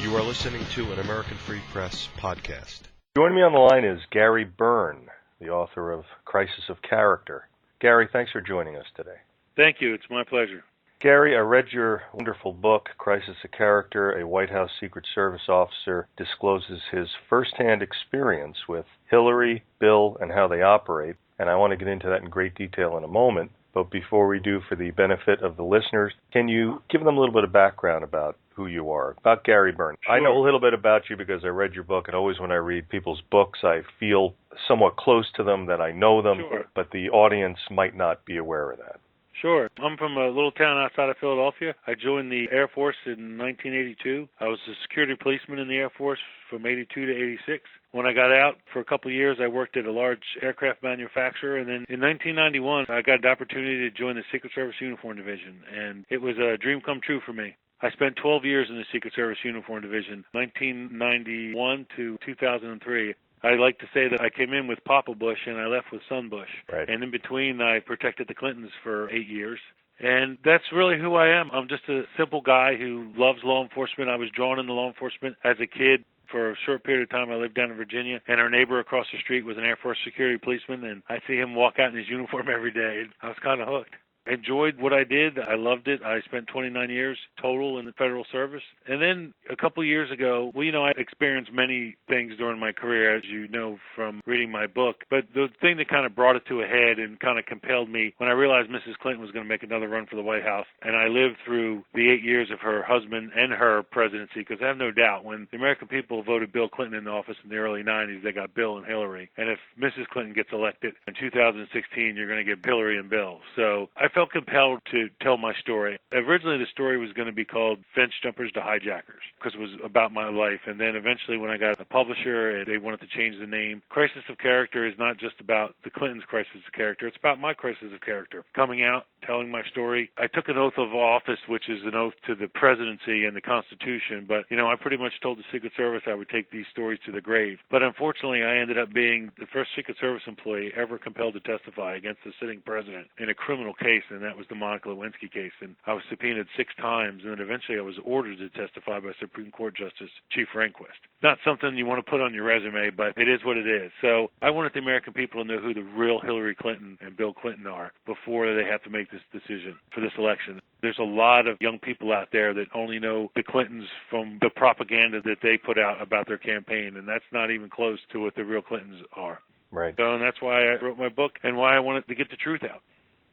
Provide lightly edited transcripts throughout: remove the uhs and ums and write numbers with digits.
You are listening to an American Free Press podcast. Joining me on the line is Gary Byrne, the author of Crisis of Character. Gary, thanks for joining us today. Thank you. It's my pleasure. Gary, I read your wonderful book, Crisis of Character. A White House Secret Service officer discloses his firsthand experience with Hillary, Bill, and how they operate. And I want to get into that in great detail in a moment. But before we do, for the benefit of the listeners, can you give them a little bit of background about who you are, about Gary Byrne? Sure. I know a little bit about you because I read your book, and always when I read people's books, I feel somewhat close to them, that I know them, Sure. But the audience might not be aware of that. Sure. I'm from a little town outside of Philadelphia. I joined the Air Force in 1982. I was a security policeman in the Air Force from 82 to 86. When I got out, for a couple of years, I worked at a large aircraft manufacturer, and then in 1991, I got the opportunity to join the Secret Service Uniform Division, and it was a dream come true for me. I spent 12 years in the Secret Service Uniform Division, 1991 to 2003. I like to say that I came in with Papa Bush and I left with Son Bush. Right. And in between, I protected the Clintons for 8 years. And that's really who I am. I'm just a simple guy who loves law enforcement. I was drawn into law enforcement as a kid. For a short period of time, I lived down in Virginia, and our neighbor across the street was an Air Force security policeman, and I see him walk out in his uniform every day. I was kind of hooked. I enjoyed what I did. I loved it. I spent 29 years total in the federal service. And then a couple of years ago, I experienced many things during my career, as you know from reading my book. But the thing that kind of brought it to a head and kind of compelled me, when I realized Mrs. Clinton was going to make another run for the White House, and I lived through the 8 years of her husband and her presidency, because I have no doubt when the American people voted Bill Clinton into office in the early 90s, they got Bill and Hillary. And if Mrs. Clinton gets elected in 2016, you're going to get Hillary and Bill. So I felt compelled to tell my story. Originally, the story was going to be called Fence Jumpers to Hijackers, because it was about my life. And then eventually, when I got a publisher, they wanted to change the name. Crisis of Character is not just about the Clintons' crisis of character. It's about my crisis of character. Coming out, telling my story. I took an oath of office, which is an oath to the presidency and the Constitution. But, I pretty much told the Secret Service I would take these stories to the grave. But unfortunately, I ended up being the first Secret Service employee ever compelled to testify against the sitting president in a criminal case, and that was the Monica Lewinsky case. And I was subpoenaed 6 times, and then eventually I was ordered to testify by Supreme Court Justice Chief Rehnquist. Not something you want to put on your resume, but it is what it is. So I wanted the American people to know who the real Hillary Clinton and Bill Clinton are before they have to make this decision for this election. There's a lot of young people out there that only know the Clintons from the propaganda that they put out about their campaign, and that's not even close to what the real Clintons are. Right. So, and that's why I wrote my book and why I wanted to get the truth out.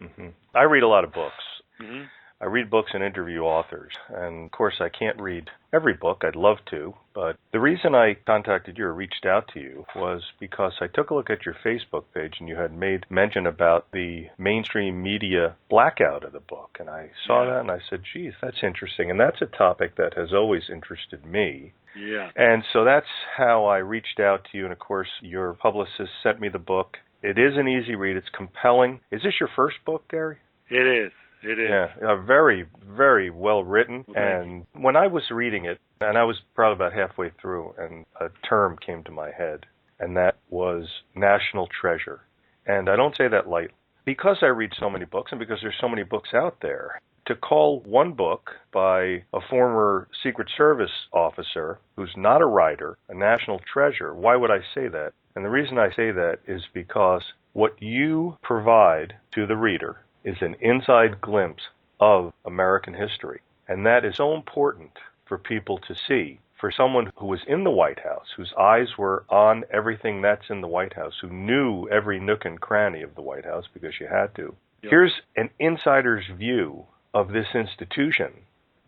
Mm-hmm. I read a lot of books. Mm-hmm. I read books and interview authors, and of course I can't read every book. I'd love to, but the reason I contacted you or reached out to you was because I took a look at your Facebook page, and you had made mention about the mainstream media blackout of the book, and I saw that and I said, geez, that's interesting, and that's a topic that has always interested me. Yeah. And so that's how I reached out to you, and of course your publicist sent me the book. It is an easy read. It's compelling. Is this your first book, Gary? It is. It is. Yeah, very, very well written. Okay. And when I was reading it, and I was probably about halfway through, and a term came to my head, and that was national treasure. And I don't say that lightly. Because I read so many books, and because there's so many books out there, to call one book by a former Secret Service officer who's not a writer a national treasure, why would I say that? And the reason I say that is because what you provide to the reader is an inside glimpse of American history. And that is so important for people to see. For someone who was in the White House, whose eyes were on everything that's in the White House, who knew every nook and cranny of the White House because you had to. Yep. Here's an insider's view of this institution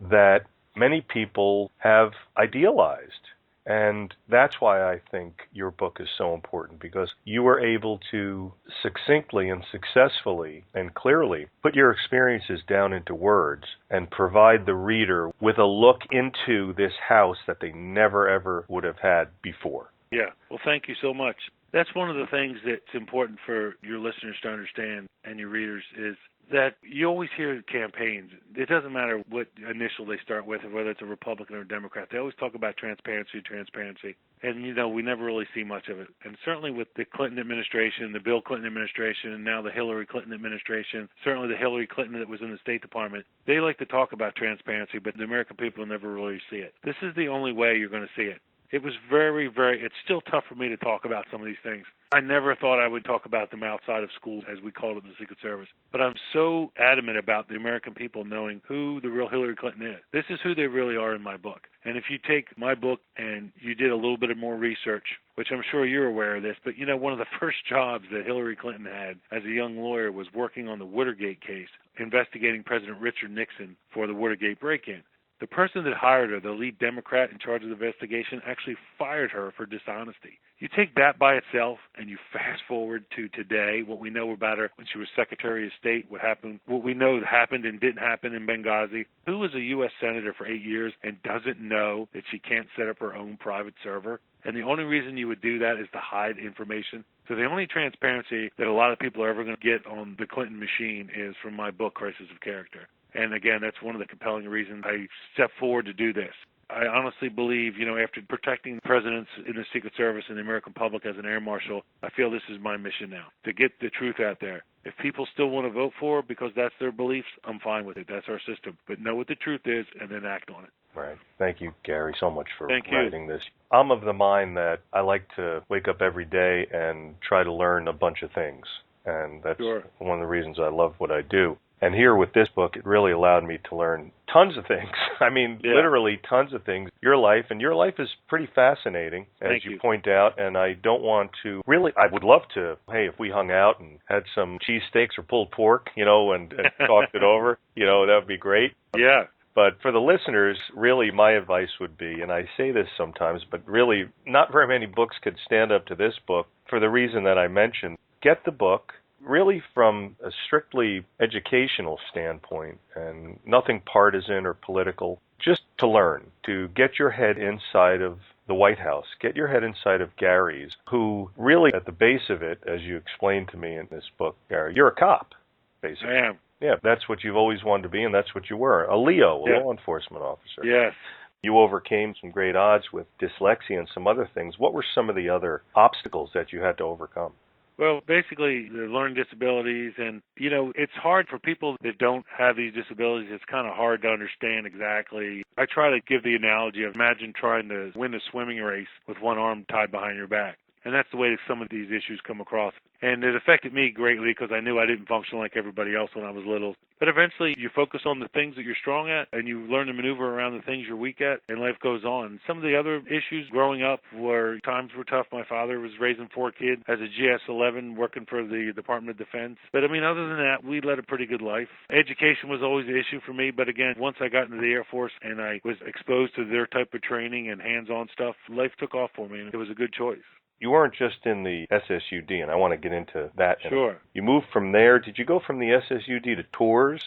that many people have idealized. And that's why I think your book is so important, because you were able to succinctly and successfully and clearly put your experiences down into words and provide the reader with a look into this house that they never, ever would have had before. Yeah. Well, thank you so much. That's one of the things that's important for your listeners to understand and your readers is that you always hear campaigns. It doesn't matter what initial they start with, or whether it's a Republican or a Democrat. They always talk about transparency. And, we never really see much of it. And certainly with the Clinton administration, the Bill Clinton administration, and now the Hillary Clinton administration, certainly the Hillary Clinton that was in the State Department, they like to talk about transparency, but the American people never really see it. This is the only way you're going to see it. It was it's still tough for me to talk about some of these things. I never thought I would talk about them outside of school, as we called it in the Secret Service. But I'm so adamant about the American people knowing who the real Hillary Clinton is. This is who they really are in my book. And if you take my book and you did a little bit of more research, which I'm sure you're aware of this, but one of the first jobs that Hillary Clinton had as a young lawyer was working on the Watergate case, investigating President Richard Nixon for the Watergate break-in. The person that hired her, the lead Democrat in charge of the investigation, actually fired her for dishonesty. You take that by itself and you fast forward to today, what we know about her when she was Secretary of State, what we know happened and didn't happen in Benghazi. Who was a U.S. Senator for 8 years and doesn't know that she can't set up her own private server? And the only reason you would do that is to hide information. So the only transparency that a lot of people are ever going to get on the Clinton machine is from my book, Crisis of Character. And again, that's one of the compelling reasons I stepped forward to do this. I honestly believe, after protecting presidents in the Secret Service and the American public as an air marshal, I feel this is my mission now, to get the truth out there. If people still want to vote for it because that's their beliefs, I'm fine with it. That's our system. But know what the truth is and then act on it. Right. Thank you, Gary, so much for Thank writing you. this. I'm of the mind that I like to wake up every day and try to learn a bunch of things. And that's one of the reasons I love what I do. And here with this book, it really allowed me to learn tons of things. I mean, literally tons of things. Your life is pretty fascinating, as you point out, and I don't want to really, I would love to, hey, if we hung out and had some cheesesteaks or pulled pork, and talked it over, that would be great. Yeah. But for the listeners, really my advice would be, and I say this sometimes, but really not very many books could stand up to this book for the reason that I mentioned. Get the book. Really from a strictly educational standpoint and nothing partisan or political, just to learn, to get your head inside of the White House, get your head inside of Gary's, who really at the base of it, as you explained to me in this book, Gary, you're a cop, basically. I am. Yeah, that's what you've always wanted to be, and that's what you were, a Leo, a law enforcement officer. Yes. You overcame some great odds with dyslexia and some other things. What were some of the other obstacles that you had to overcome? Well, basically, the learning disabilities, and, it's hard for people that don't have these disabilities. It's kind of hard to understand exactly. I try to give the analogy of imagine trying to win a swimming race with one arm tied behind your back. And that's the way some of these issues come across. And it affected me greatly because I knew I didn't function like everybody else when I was little. But eventually you focus on the things that you're strong at and you learn to maneuver around the things you're weak at, and life goes on. Some of the other issues growing up were times were tough. My father was raising 4 kids as a GS-11 working for the Department of Defense. But other than that, we led a pretty good life. Education was always an issue for me. But again, once I got into the Air Force and I was exposed to their type of training and hands-on stuff, life took off for me, and it was a good choice. You weren't just in the SSUD, and I want to get into that. Sure. You moved from there. Did you go from the SSUD to tours?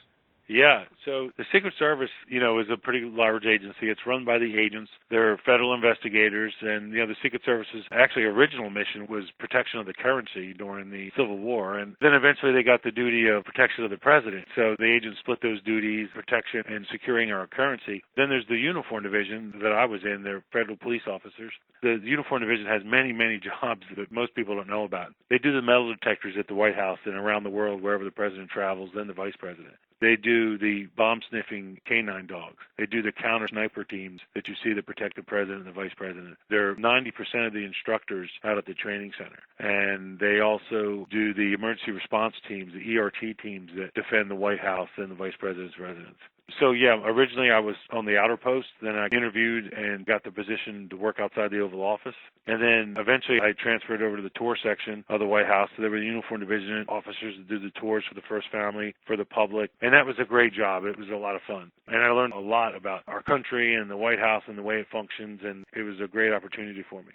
Yeah. So the Secret Service, is a pretty large agency. It's run by the agents. They're federal investigators. And, the Secret Service's actually original mission was protection of the currency during the Civil War. And then eventually they got the duty of protection of the president. So the agents split those duties, protection and securing our currency. Then there's the Uniform Division that I was in. They're federal police officers. The Uniform Division has many, many jobs that most people don't know about. They do the metal detectors at the White House and around the world wherever the president travels, then the vice president. They do the bomb-sniffing canine dogs. They do the counter-sniper teams that you see that protect the president and the vice president. They're 90% of the instructors out at the training center. And they also do the emergency response teams, the ERT teams that defend the White House and the vice president's residence. So, originally I was on the outer post. Then I interviewed and got the position to work outside the Oval Office. And then eventually I transferred over to the tour section of the White House. So there were the Uniform Division officers that did the tours for the first family, for the public. And that was a great job. It was a lot of fun. And I learned a lot about our country and the White House and the way it functions. And it was a great opportunity for me.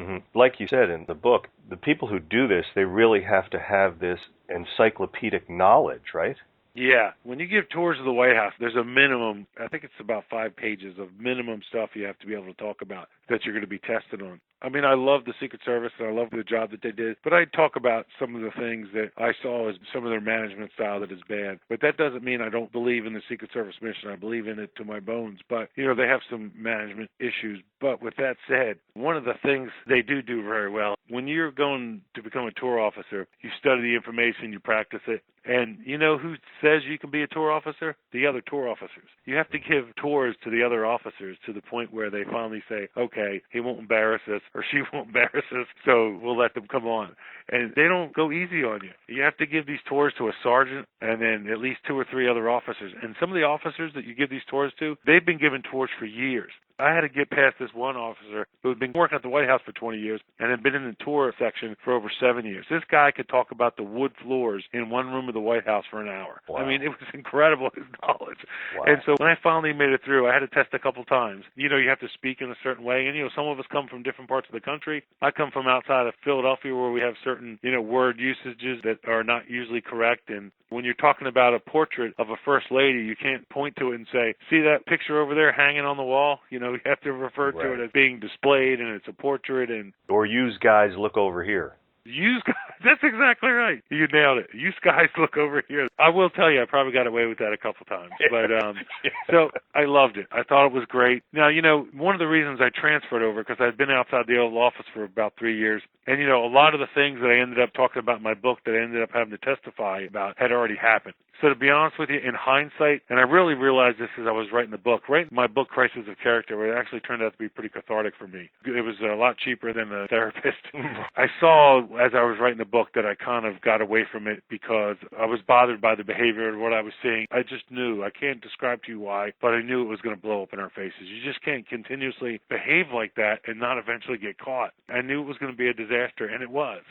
Mm-hmm. Like you said in the book, the people who do this, they really have to have this encyclopedic knowledge, right? Yeah. When you give tours of the White House, there's a minimum, I think it's about 5 pages of minimum stuff you have to be able to talk about that you're going to be tested on. I mean, I love the Secret Service and I love the job that they did, but I talk about some of the things that I saw as some of their management style that is bad. But that doesn't mean I don't believe in the Secret Service mission. I believe in it to my bones. But, they have some management issues. But with that said, one of the things they do very well, when you're going to become a tour officer, you study the information, you practice it. And you know who says you can be a tour officer? The other tour officers. You have to give tours to the other officers to the point where they finally say, okay, he won't embarrass us or she won't embarrass us, so we'll let them come on. And they don't go easy on you. You have to give these tours to a sergeant and then at least 2 or 3 other officers. And some of the officers that you give these tours to, they've been given tours for years. I had to get past this one officer who had been working at the White House for 20 years and had been in the tour section for over 7 years. This guy could talk about the wood floors in one room of the White House for an hour. Wow. I mean, it was incredible, his knowledge. Wow. And so when I finally made it through, I had to test a couple times. You have to speak in a certain way. And, some of us come from different parts of the country. I come from outside of Philadelphia where we have certain, word usages that are not usually correct. And when you're talking about a portrait of a first lady, you can't point to it and say, see that picture over there hanging on the wall? You have to refer to it as being displayed, and it's a portrait. Or use guys, look over here. Use guys, that's exactly right. You nailed it. Use guys, look over here. I will tell you, I probably got away with that a couple times. But so I loved it. I thought it was great. Now, one of the reasons I transferred over, because I'd been outside the Oval Office for about 3 years, and, a lot of the things that I ended up talking about in my book that I ended up having to testify about had already happened. So to be honest with you, in hindsight, and I really realized this as I was writing the book, writing my book, Crisis of Character, it actually turned out to be pretty cathartic for me. It was a lot cheaper than a therapist. I saw, as I was writing the book, that I kind of got away from it because I was bothered by the behavior and what I was seeing. I just knew. I can't describe to you why, but I knew it was going to blow up in our faces. You just can't continuously behave like that and not eventually get caught. I knew it was going to be a disaster, and it was.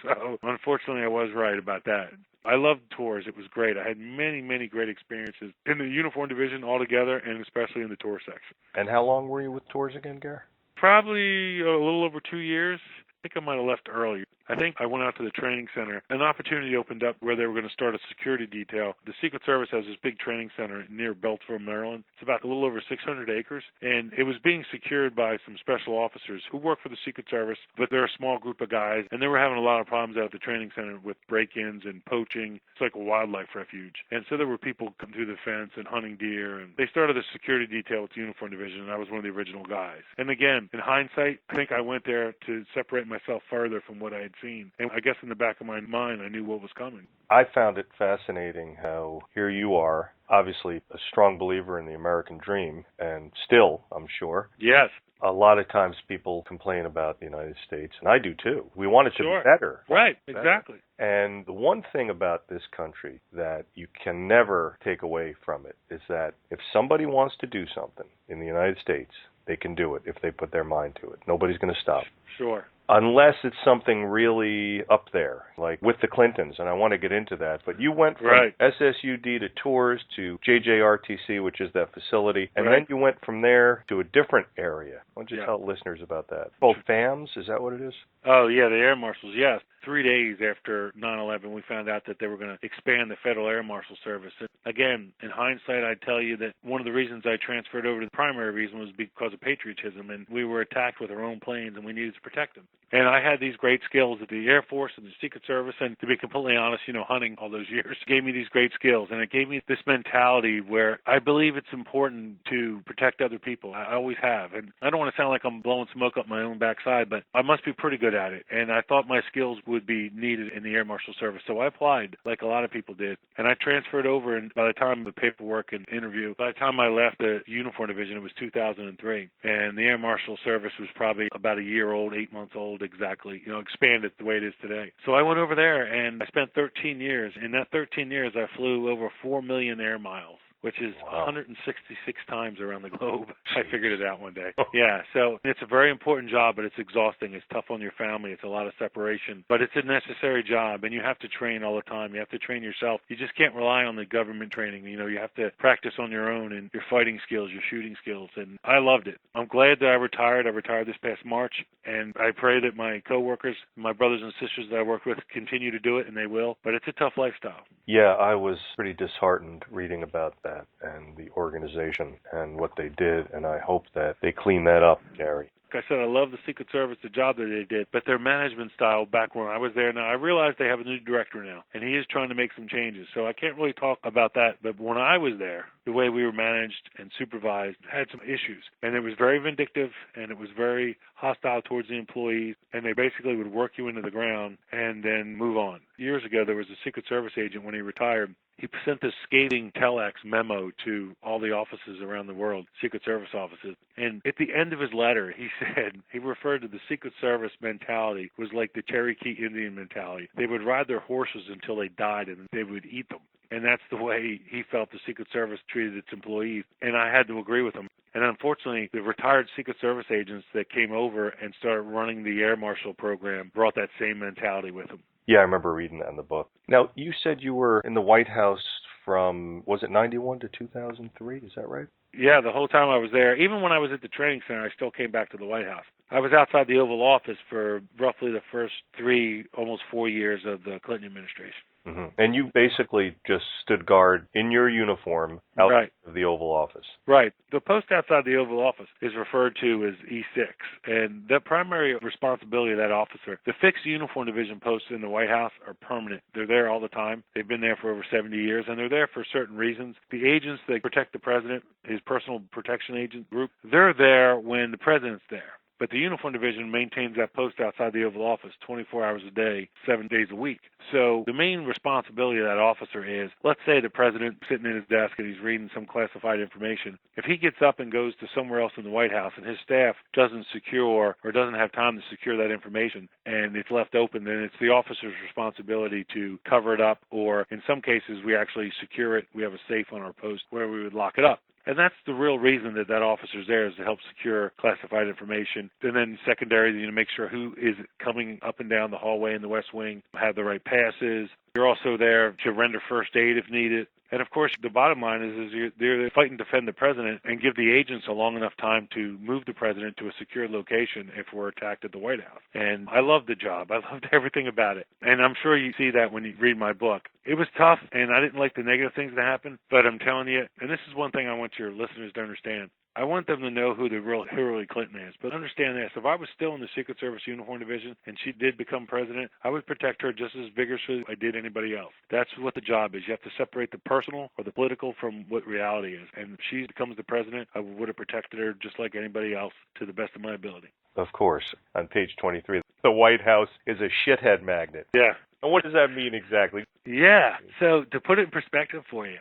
So unfortunately, I was right about that. I loved tours. It was great. I had many, many great experiences in the uniform division altogether, and especially in the tour section. And how long were you with tours again, Gary? Probably a little over 2 years. I think I might have left early. I think I went out to the training center. An opportunity opened up where they were going to start a security detail. The Secret Service has this big training center near Beltsville, Maryland. It's about a little over 600 acres, and it was being secured by some special officers who work for the Secret Service, but they're a small group of guys, and they were having a lot of problems out at the training center with break-ins and poaching. It's like a wildlife refuge. And so there were people coming through the fence and hunting deer, and they started a security detail with the uniform division, and I was one of the original guys. And again, in hindsight, I think I went there to separate myself further from what I had seen. And I guess in the back of my mind, I knew what was coming. I found it fascinating how here you are, obviously a strong believer in the American dream, and still, I'm sure. Yes. A lot of times people complain about the United States, and I do too. We want it to be better. Right, exactly. And the one thing about this country that you can never take away from it is that if somebody wants to do something in the United States, they can do it if they put their mind to it. Nobody's going to stop. Sure. Unless it's something really up there, like with the Clintons, and I want to get into that. But you went from SSUD to tours to JJRTC, which is that facility, and then you went from there to a different area. Why don't you tell listeners about that? Both FAMs, is that what it is? Oh, yeah, the Air Marshals, yes. 3 days after 9/11, we found out that they were going to expand the Federal Air Marshal Service. And again, in hindsight, I'd tell you that one of the reasons I transferred over to the primary reason was because of patriotism, and we were attacked with our own planes, and we needed to protect them. And I had these great skills at the Air Force and the Secret Service, and to be completely honest, hunting all those years gave me these great skills, and it gave me this mentality where I believe it's important to protect other people. I always have, and I don't want to sound like I'm blowing smoke up my own backside, but I must be pretty good at it, and I thought my skills would be needed in the Air Marshal Service, so I applied like a lot of people did, and I transferred over, and by the time the paperwork and interview, by the time I left the uniform division, it was 2003, and the Air Marshal Service was probably about a year old, 8 months old exactly, expanded the way it is today. So I went over there, and I spent 13 years. In that 13 years, I flew over 4 million air miles, which is 166 times around the globe. I figured it out one day. Yeah, so it's a very important job, but it's exhausting. It's tough on your family. It's a lot of separation. But it's a necessary job, and you have to train all the time. You have to train yourself. You just can't rely on the government training. You have to practice on your own and your fighting skills, your shooting skills, and I loved it. I'm glad that I retired. I retired this past March, and I pray that my coworkers, my brothers and sisters that I work with continue to do it, and they will. But it's a tough lifestyle. Yeah, I was pretty disheartened reading about that and the organization and what they did, and I hope that they clean that up, Gary. Like I said, I love the Secret Service, the job that they did, but their management style back when I was there. Now, I realize they have a new director now, and he is trying to make some changes. So I can't really talk about that. But when I was there, the way we were managed and supervised had some issues. And it was very vindictive, and it was very hostile towards the employees, and they basically would work you into the ground and then move on. Years ago, there was a Secret Service agent when he retired. He sent this scathing telex memo to all the offices around the world, Secret Service offices. And at the end of his letter, he said, he referred to the Secret Service mentality was like the Cherokee Indian mentality. They would ride their horses until they died, and they would eat them. And that's the way he felt the Secret Service treated its employees. And I had to agree with him. And unfortunately, the retired Secret Service agents that came over and started running the Air Marshal program brought that same mentality with them. Yeah, I remember reading that in the book. Now, you said you were in the White House from, was it 91 to 2003? Is that right? Yeah, the whole time I was there. Even when I was at the training center, I still came back to the White House. I was outside the Oval Office for roughly the first 3, almost 4 years of the Clinton administration. Mm-hmm. And you basically just stood guard in your uniform outside of the Oval Office. Right. The post outside the Oval Office is referred to as E6, and the primary responsibility of that officer, the fixed uniform division posts in the White House are permanent. They're there all the time. They've been there for over 70 years, and they're there for certain reasons. The agents that protect the president, his personal protection agent group, they're there when the president's there. But the uniform division maintains that post outside the Oval Office 24 hours a day, 7 days a week. So the main responsibility of that officer is, let's say the president's sitting at his desk and he's reading some classified information. If he gets up and goes to somewhere else in the White House and his staff doesn't secure or doesn't have time to secure that information and it's left open, then it's the officer's responsibility to cover it up, or in some cases we actually secure it. We have a safe on our post where we would lock it up. And that's the real reason that that officer's there, is to help secure classified information. And then secondary, make sure who is coming up and down the hallway in the West Wing, have the right passes. You're also there to render first aid if needed. And, of course, the bottom line is you're there to fight and defend the president and give the agents a long enough time to move the president to a secure location if we're attacked at the White House. And I loved the job. I loved everything about it. And I'm sure you see that when you read my book. It was tough, and I didn't like the negative things that happened, but I'm telling you, and this is one thing I want your listeners to understand, I want them to know who the real Hillary Clinton is. But understand this, if I was still in the Secret Service Uniform Division and she did become president, I would protect her just as vigorously as I did anybody else. That's what the job is. You have to separate the personal or the political from what reality is. And if she becomes the president, I would have protected her just like anybody else to the best of my ability. Of course. On page 23, the White House is a shithead magnet. Yeah. And what does that mean exactly? Yeah. So to put it in perspective for you,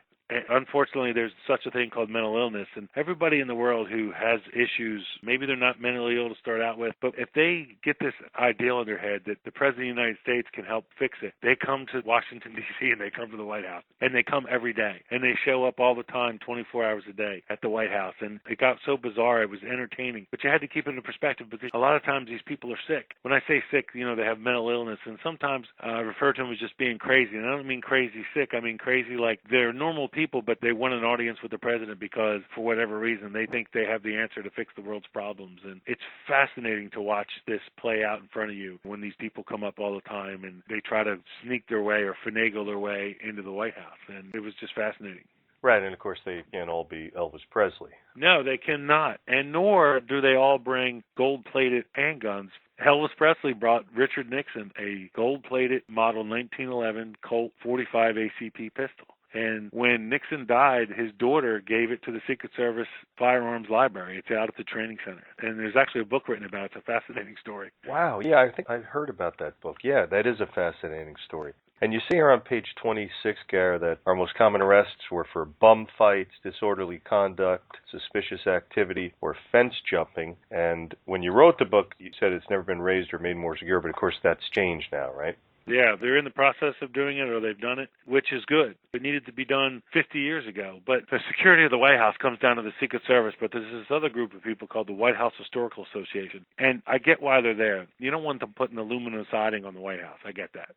unfortunately, there's such a thing called mental illness, and everybody in the world who has issues, maybe they're not mentally ill to start out with, but if they get this ideal in their head that the President of the United States can help fix it, they come to Washington, D.C., and they come to the White House, and they come every day, and they show up all the time, 24 hours a day at the White House, and it got so bizarre, it was entertaining, but you had to keep it in perspective, because a lot of times these people are sick. When I say sick, they have mental illness, and sometimes I refer to them as just being crazy, and I don't mean crazy sick, I mean crazy like they're normal people, but they want an audience with the president because, for whatever reason, they think they have the answer to fix the world's problems. And it's fascinating to watch this play out in front of you when these people come up all the time and they try to sneak their way or finagle their way into the White House. And it was just fascinating. Right, and of course they can't all be Elvis Presley. No, they cannot. And nor do they all bring gold-plated handguns. Elvis Presley brought Richard Nixon a gold-plated model 1911 Colt 45 ACP pistol. And when Nixon died, his daughter gave it to the Secret Service Firearms Library. It's out at the training center. And there's actually a book written about it. It's a fascinating story. Wow. Yeah, I think I've heard about that book. Yeah, that is a fascinating story. And you see here on page 26, Gary, that our most common arrests were for bum fights, disorderly conduct, suspicious activity, or fence jumping. And when you wrote the book, you said it's never been raised or made more secure, but of course that's changed now, right? Yeah, they're in the process of doing it, or they've done it, which is good. It needed to be done 50 years ago. But the security of the White House comes down to the Secret Service, but there's this other group of people called the White House Historical Association. And I get why they're there. You don't want them putting aluminum siding on the White House. I get that.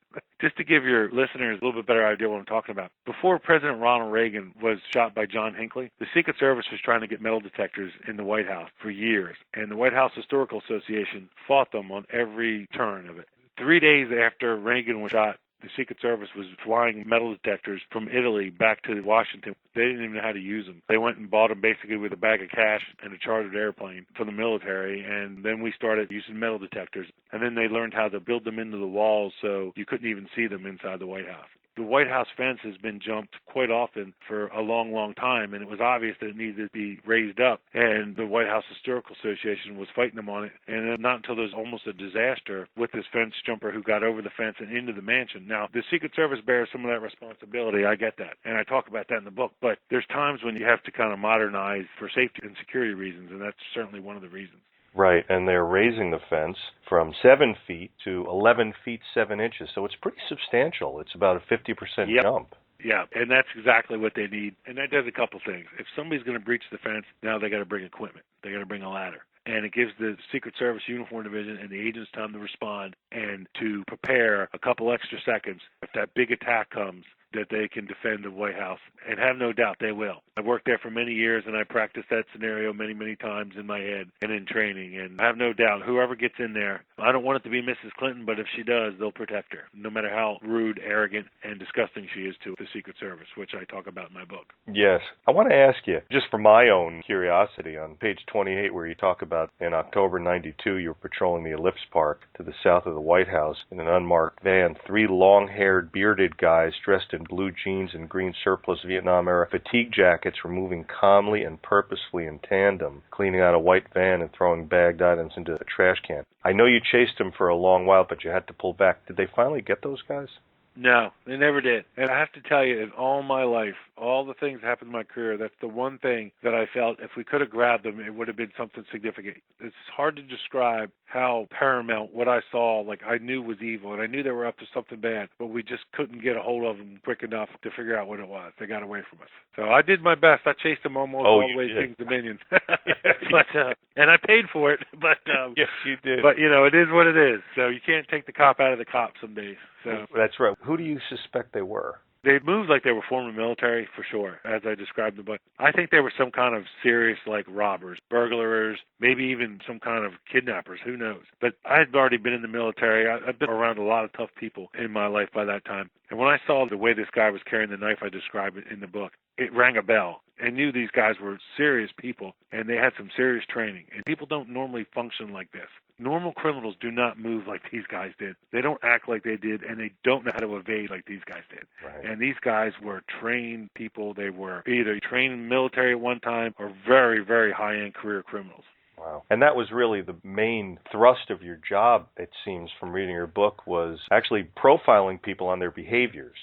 Just to give your listeners a little bit better idea what I'm talking about. Before President Ronald Reagan was shot by John Hinckley, the Secret Service was trying to get metal detectors in the White House for years. And the White House Historical Association fought them on every turn of it. 3 days after Reagan was shot, The Secret Service was flying metal detectors from Italy back to Washington. They didn't even know how to use them. They went and bought them basically with a bag of cash and a chartered airplane for the military, and then we started using metal detectors. And then they learned how to build them into the walls so you couldn't even see them inside the White House. The White House fence has been jumped quite often for a long, long time, and it was obvious that it needed to be raised up, and the White House Historical Association was fighting them on it, and then not until there was almost a disaster with this fence jumper who got over the fence and into the mansion. Now, the Secret Service bears some of that responsibility. I get that, and I talk about that in the book, but there's times when you have to kind of modernize for safety and security reasons, and that's certainly one of the reasons. Right, and they're raising the fence from 7 feet to 11 feet 7 inches, so it's pretty substantial. It's about a 50% jump. Yeah, and that's exactly what they need, and that does a couple things. If somebody's going to breach the fence, now they got to bring equipment. They got to bring a ladder. And it gives the Secret Service Uniform Division and the agents time to respond and to prepare a couple extra seconds if that big attack comes, that they can defend the White House. And have no doubt they will. I worked there for many years, and I practiced that scenario many, many times in my head and in training. And I have no doubt whoever gets in there, I don't want it to be Mrs. Clinton, but if she does, they'll protect her, no matter how rude, arrogant, and disgusting she is to the Secret Service, which I talk about in my book. Yes. I want to ask you, just for my own curiosity, on page 28 where you talk about in October 92 you were patrolling the Ellipse Park to the south of the White House in an unmarked van. 3 long-haired, bearded guys dressed in blue jeans and green surplus Vietnam-era fatigue jackets were moving calmly and purposefully in tandem, cleaning out a white van and throwing bagged items into a trash can. I know you chased them for a long while, but you had to pull back. Did they finally get those guys? No, they never did. And I have to tell you, in all my life, all the things that happened in my career, that's the one thing that I felt if we could have grabbed them, it would have been something significant. It's hard to describe how paramount what I saw, like I knew was evil, and I knew they were up to something bad, but we just couldn't get a hold of them quick enough to figure out what it was. They got away from us. So I did my best. I chased them almost all the way to King's Dominion. And I paid for it. But yes, you did. But, it is what it is. So you can't take the cop out of the cop some days. So that's right. Who do you suspect they were? They moved like they were former military, for sure, as I described them. But I think they were some kind of serious, like, robbers, burglars, maybe even some kind of kidnappers. Who knows? But I had already been in the military. I've been around a lot of tough people in my life by that time. And when I saw the way this guy was carrying the knife, I described it in the book, it rang a bell. I knew these guys were serious people, and they had some serious training. And people don't normally function like this. Normal criminals do not move like these guys did. They don't act like they did, and they don't know how to evade like these guys did. Right. And these guys were trained people. They were either trained in the military at one time or very, very high-end career criminals. Wow. And that was really the main thrust of your job, it seems, from reading your book, was actually profiling people on their behaviors.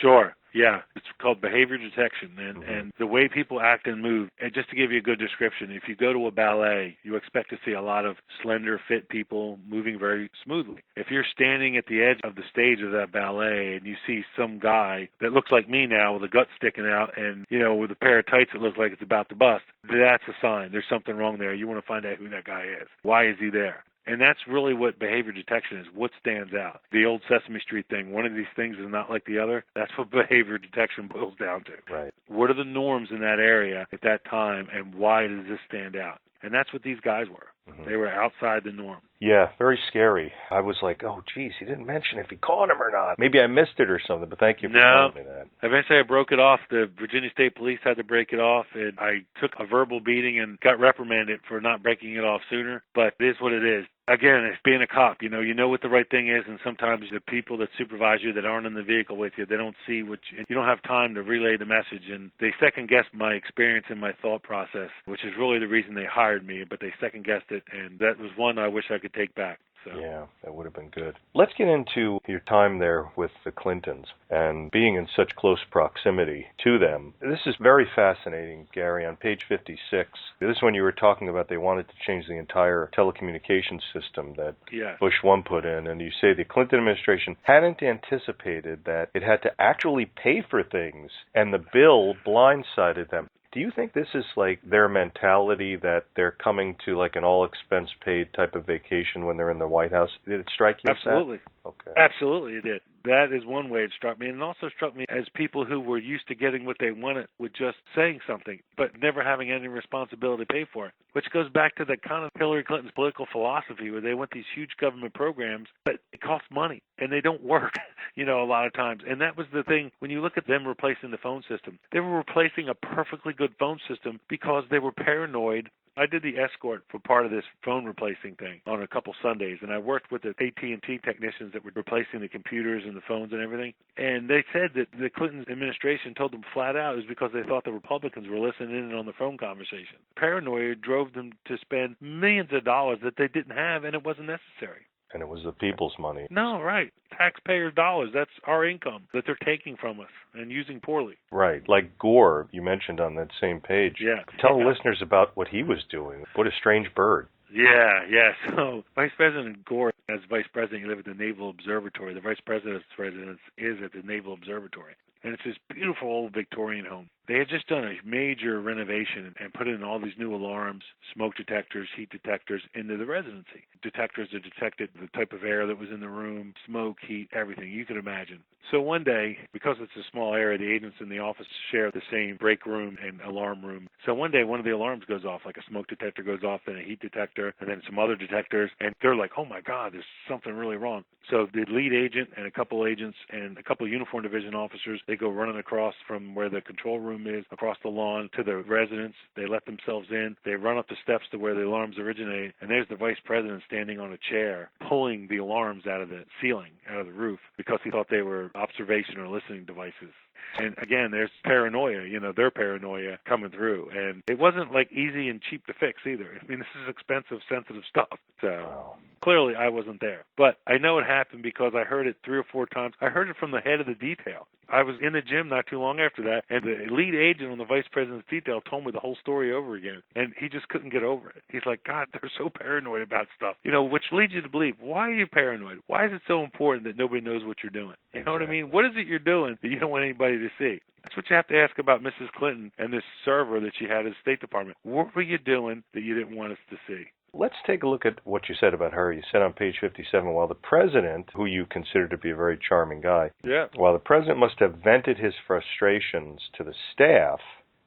Sure. Yeah, it's called behavior detection, and the way people act and move. And just to give you a good description, if you go to a ballet, you expect to see a lot of slender, fit people moving very smoothly. If you're standing at the edge of the stage of that ballet and you see some guy that looks like me now with a gut sticking out and, with a pair of tights that looks like it's about to bust, that's a sign. There's something wrong there. You want to find out who that guy is. Why is he there? And that's really what behavior detection is, what stands out. The old Sesame Street thing, one of these things is not like the other. That's what behavior detection boils down to. Right. What are the norms in that area at that time, and why does this stand out? And that's what these guys were. They were outside the norm. Yeah, very scary. I was like, oh, geez, he didn't mention if he caught him or not. Maybe I missed it or something, but thank you for telling me that. Eventually I broke it off. The Virginia State Police had to break it off, and I took a verbal beating and got reprimanded for not breaking it off sooner. But it is what it is. Again, it's being a cop. You know what the right thing is, and sometimes the people that supervise you that aren't in the vehicle with you, they don't see what you don't have time to relay the message, and they second-guess my experience and my thought process, which is really the reason they hired me, but they second-guessed it, and that was one I wish I could take back. So. Yeah, that would have been good. Let's get into your time there with the Clintons and being in such close proximity to them. This is very fascinating, Gary. On page 56, this is when you were talking about they wanted to change the entire telecommunications system that Bush 1 put in, and you say the Clinton administration hadn't anticipated that it had to actually pay for things, and the bill blindsided them. Do you think this is like their mentality that they're coming to like an all-expense-paid type of vacation when they're in the White House? Did it strike you Absolutely. as that? Okay. Absolutely, it did. that is one way it struck me. And it also struck me as people who were used to getting what they wanted with just saying something, but never having any responsibility to pay for it, which goes back to the kind of Hillary Clinton's political philosophy where they want these huge government programs, but it costs money and they don't work, a lot of times. And that was the thing. When you look at them replacing the phone system, they were replacing a perfectly good phone system because they were paranoid. I did the escort for part of this phone replacing thing on a couple Sundays, and I worked with the AT&T technicians that were replacing the computers and the phones and everything. And they said that the Clinton administration told them flat out it was because they thought the Republicans were listening in on the phone conversation. Paranoia drove them to spend millions of dollars that they didn't have, and it wasn't necessary. And it was the people's money. No, right. Taxpayers' dollars. That's our income that they're taking from us and using poorly. Right. Like Gore, you mentioned on that same page. Yeah. Tell listeners about what he was doing. What a strange bird. Yeah. So Vice President Gore, as Vice President, he lived at the Naval Observatory. The Vice President's residence is at the Naval Observatory. And it's this beautiful old Victorian home. They had just done a major renovation and put in all these new alarms, smoke detectors, heat detectors into the residency. Detectors that detected the type of air that was in the room, smoke, heat, everything you could imagine. So one day, because it's a small area, the agents in the office share the same break room and alarm room. So one day, one of the alarms goes off, like a smoke detector goes off, then a heat detector, and then some other detectors. And they're like, oh my God, there's something really wrong. So the lead agent and a couple agents and a couple uniform division officers, they go running across from where the control room is, across the lawn to the residence. They let themselves in. They run up the steps to where the alarms originate, and there's the vice president standing on a chair pulling the alarms out of the ceiling, out of the roof, because he thought they were observation or listening devices. And again, there's paranoia, their paranoia coming through. And it wasn't like easy and cheap to fix either. I mean, this is expensive, sensitive stuff. So clearly I wasn't there. But I know it happened because I heard it 3 or 4 times. I heard it from the head of the detail. I was in the gym not too long after that, and the lead agent on the vice president's detail told me the whole story over again. And he just couldn't get over it. He's like, God, they're so paranoid about stuff. Which leads you to believe, why are you paranoid? Why is it so important that nobody knows what you're doing? You know what I mean? What is it you're doing that you don't want anybody to see? That's what you have to ask about Mrs. Clinton and this server that she had at the State Department. What were you doing that you didn't want us to see? Let's take a look at what you said about her. You said on page 57, while the president, who you consider to be a very charming guy, while the president must have vented his frustrations to the staff,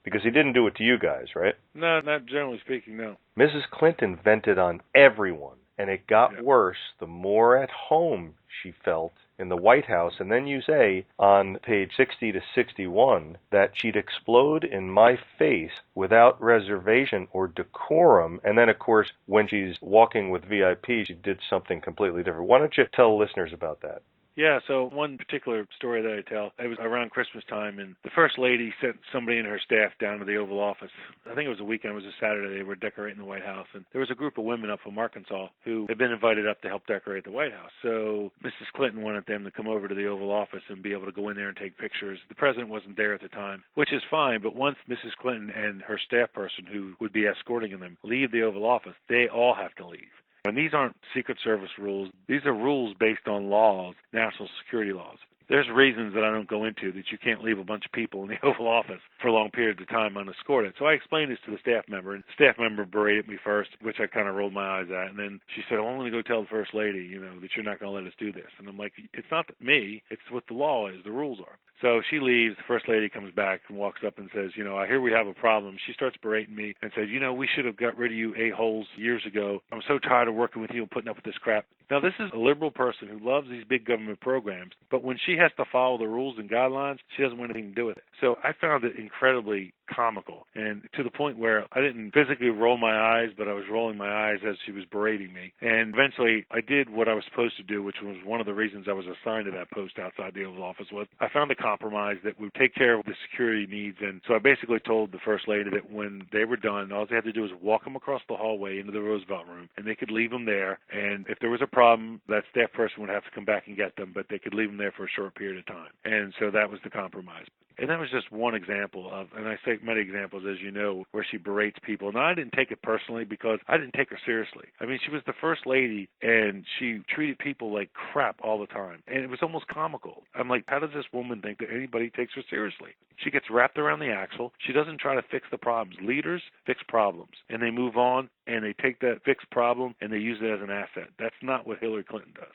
because he didn't do it to you guys, right? No, not generally speaking, no. Mrs. Clinton vented on everyone, and it got worse the more at home she felt in the White House. And then you say on page 60 to 61 that she'd explode in my face without reservation or decorum. And then, of course, when she's walking with VIPs, she did something completely different. Why don't you tell listeners about that? Yeah, so one particular story that I tell, it was around Christmas time, and the First Lady sent somebody in her staff down to the Oval Office. I think it was a weekend, it was a Saturday, they were decorating the White House, and there was a group of women up from Arkansas who had been invited up to help decorate the White House. So Mrs. Clinton wanted them to come over to the Oval Office and be able to go in there and take pictures. The president wasn't there at the time, which is fine, but once Mrs. Clinton and her staff person who would be escorting them leave the Oval Office, they all have to leave. And these aren't Secret Service rules. These are rules based on laws, national security laws. There's reasons that I don't go into that you can't leave a bunch of people in the Oval Office for long periods of time unescorted. So I explained this to the staff member, and the staff member berated me first, which I kind of rolled my eyes at. And then she said, well, I'm going to go tell the First Lady, that you're not going to let us do this. And I'm like, it's not me. It's what the law is. The rules are. So she leaves. The First Lady comes back and walks up and says, I hear we have a problem. She starts berating me and says, we should have got rid of you a-holes years ago. I'm so tired of working with you and putting up with this crap. Now, this is a liberal person who loves these big government programs, but when she has to follow the rules and guidelines, she doesn't want anything to do with it. So I found it incredibly comical, and to the point where I didn't physically roll my eyes, but I was rolling my eyes as she was berating me. And eventually I did what I was supposed to do, which was one of the reasons I was assigned to that post outside the Oval Office. Was I found a compromise that would take care of the security needs. And so I basically told the First Lady that when they were done, all they had to do was walk them across the hallway into the Roosevelt room, and they could leave them there. And if there was a problem, that staff person would have to come back and get them, but they could leave them there for a short period of time. And so that was the compromise. And that was just one example of, and I say many examples, as you know, where she berates people. Now, I didn't take it personally because I didn't take her seriously. I mean, she was the First Lady, and she treated people like crap all the time. And it was almost comical. I'm like, how does this woman think that anybody takes her seriously? She gets wrapped around the axle. She doesn't try to fix the problems. Leaders fix problems, and they move on, and they take that fixed problem, and they use it as an asset. That's not what Hillary Clinton does.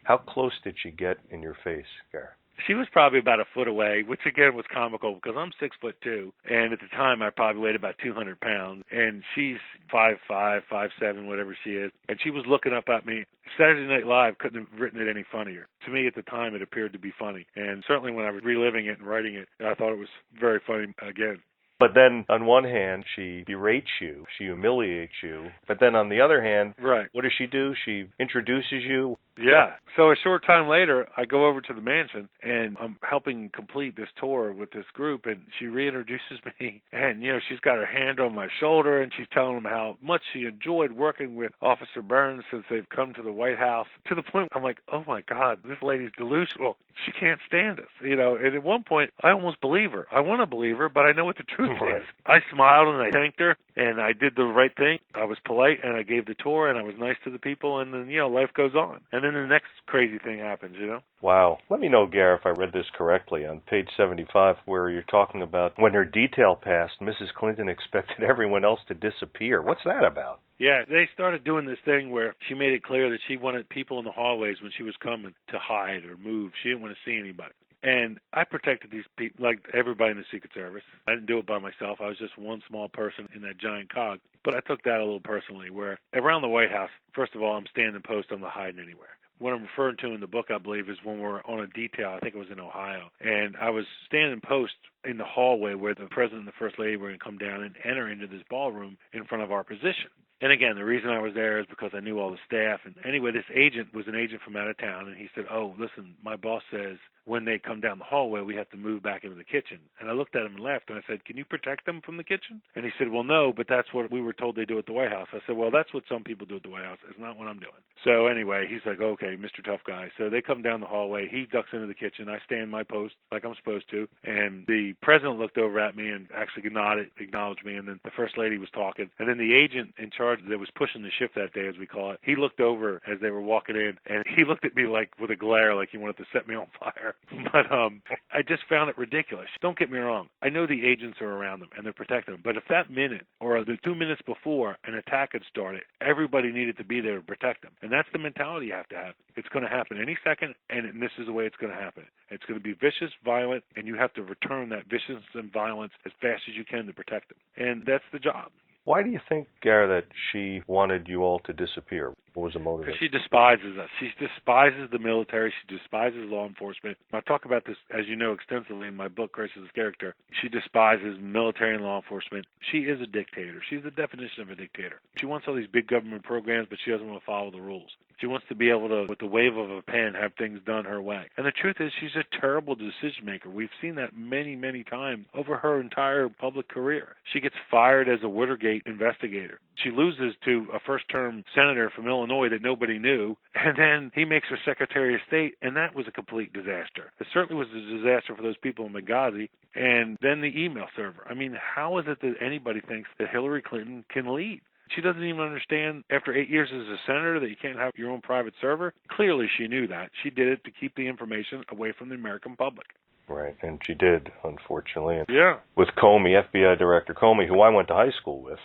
How close did she get in your face, Gary? She was probably about a foot away, which again was comical because I'm 6'2", and at the time I probably weighed about 200 pounds, and she's 5'5", 5'7", whatever she is, and she was looking up at me. Saturday Night Live couldn't have written it any funnier. To me at the time it appeared to be funny, and certainly when I was reliving it and writing it, I thought it was very funny again. But then, on one hand, she berates you, she humiliates you. But then, on the other hand, right. What does she do? She introduces you. Yeah. So a short time later, I go over to the mansion, and I'm helping complete this tour with this group, and she reintroduces me. And, she's got her hand on my shoulder, and she's telling them how much she enjoyed working with Officer Byrne since they've come to the White House, to the point I'm like, oh, my God, this lady's delusional. She can't stand us, And at one point, I almost believe her. I want to believe her, but I know what the truth is. I smiled, and I thanked her, and I did the right thing. I was polite, and I gave the tour, and I was nice to the people, and then, life goes on. And then the next crazy thing happens, Wow. Let me know, Gary, if I read this correctly on page 75, where you're talking about when her detail passed, Mrs. Clinton expected everyone else to disappear. What's that about? Yeah, they started doing this thing where she made it clear that she wanted people in the hallways when she was coming to hide or move. She didn't want to see anybody. And I protected these people like everybody in the Secret Service. I didn't do it by myself. I was just one small person in that giant cog. But I took that a little personally, where around the White House, first of all, I'm standing post. I'm not hiding anywhere. What I'm referring to in the book, I believe, is when we're on a detail. I think it was in Ohio. And I was standing post in the hallway where the president and the first lady were going to come down and enter into this ballroom in front of our position. And again, the reason I was there is because I knew all the staff. And anyway, this agent was an agent from out of town, and he said, oh, listen, my boss says when they come down the hallway, we have to move back into the kitchen. And I looked at him and laughed, and I said, can you protect them from the kitchen? And he said, well, no, but that's what we were told they do at the White House. I said, well, that's what some people do at the White House. It's not what I'm doing. So anyway, he's like, okay, Mr. Tough Guy. So they come down the hallway. He ducks into the kitchen. I stand my post like I'm supposed to. And the president looked over at me and actually nodded, acknowledged me. And then the first lady was talking. And then the agent in charge that was pushing the shift that day, as we call it, he looked over as they were walking in, and he looked at me like with a glare, like he wanted to set me on fire. But I just found it ridiculous. Don't get me wrong. I know the agents are around them and they're protecting them. But if that minute or the 2 minutes before an attack had started, everybody needed to be there to protect them. And that's the mentality you have to have. It's going to happen any second, and this is the way it's going to happen. It's going to be vicious, violent, and you have to return that viciousness and violence as fast as you can to protect them. And that's the job. Why do you think, Gary, that she wanted you all to disappear? What was the motive? Because she despises us. She despises the military. She despises law enforcement. I talk about this, as you know, extensively in my book, Crisis of Character. She despises military and law enforcement. She is a dictator. She's the definition of a dictator. She wants all these big government programs, but she doesn't want to follow the rules. She wants to be able to, with the wave of a pen, have things done her way. And the truth is, she's a terrible decision maker. We've seen that many, many times over her entire public career. She gets fired as a Watergate investigator. She loses to a first-term senator from Illinois that nobody knew, and then he makes her Secretary of State, and that was a complete disaster. It certainly was a disaster for those people in Benghazi, and then the email server. I mean, how is it that anybody thinks that Hillary Clinton can lead? She doesn't even understand, after 8 years as a senator, that you can't have your own private server. Clearly, she knew that. She did it to keep the information away from the American public. Right, and she did, unfortunately. Yeah. With Comey, FBI Director Comey, who I went to high school with.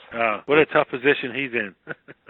What a tough position he's in.